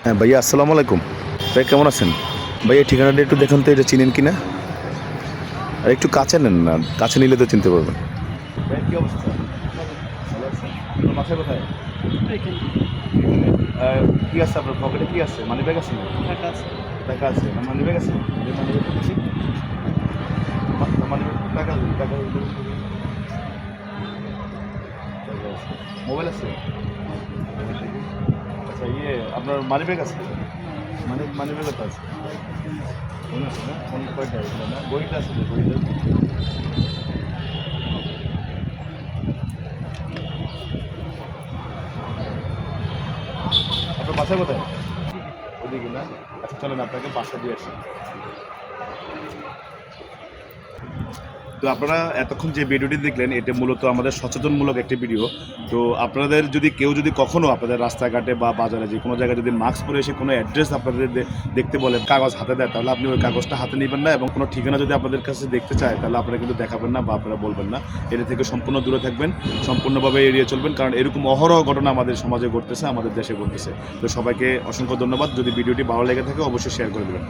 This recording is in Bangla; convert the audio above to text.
হ্যাঁ ভাইয়া, আসসালামু আলাইকুম। ভাই কেমন আছেন? ভাইয়া ঠিকানাটা একটু দেখুন তো, এটা চিনেন কি না? আর একটু কাছে নেন না, কাছে নিলে তো চিনতে পারবেন। ভাই কি অবস্থা? ভালো আছেন? আপনার বাসা কোথায়? কি আছে আপনার পকেটে, কি আছে? মানি ব্যাগ আছে না? টাকা আছে না? মানি ব্যাগ আছে? মানি ব্যাগ দেখি। মানি ব্যাগ, টাকা টাকা মোবাইল আছে? আচ্ছা আপনার মানি ব্যাগ আছে? মানি ব্যাগ তো আছে? মনে আছে না? মনে কয়টা এগুলো না? বইটা আছে তো, বইটা। আপনার বাসা কোথায়? ওদিকে না? আচ্ছা চলেন আপনাকে বাসা দিয়ে আসি। তো আপনারা এতক্ষণ যে ভিডিওটি দেখলেন, এটা মূলত আমাদের সচেতনমূলক একটি ভিডিও। তো আপনাদের যদি কেউ যদি কখনো আপনাদের রাস্তাঘাটে বা বাজারে যে কোনো জায়গায় যদি মাস্ক পরে এসে কোনো অ্যাড্রেস আপনাদের দেখতে বলে, কাগজ হাতে দেয়, তাহলে আপনি ওই কাগজটা হাতে নেবেন না, এবং কোনো ঠিকানা যদি আপনাদের কাছে দেখতে চায় তাহলে আপনারা কিন্তু দেখাবেন না বা আপনারা বলবেন না। এটা থেকে সম্পূর্ণ দূরে থাকবেন, সম্পূর্ণভাবে এড়িয়ে চলবেন, কারণ এরকম অহরহ ঘটনা আমাদের সমাজে ঘটতেছে, আমাদের দেশে ঘটতেছে। তো সবাইকে অসংখ্য ধন্যবাদ। যদি ভিডিওটি ভালো লেগে থাকে অবশ্যই শেয়ার করে দেবেন।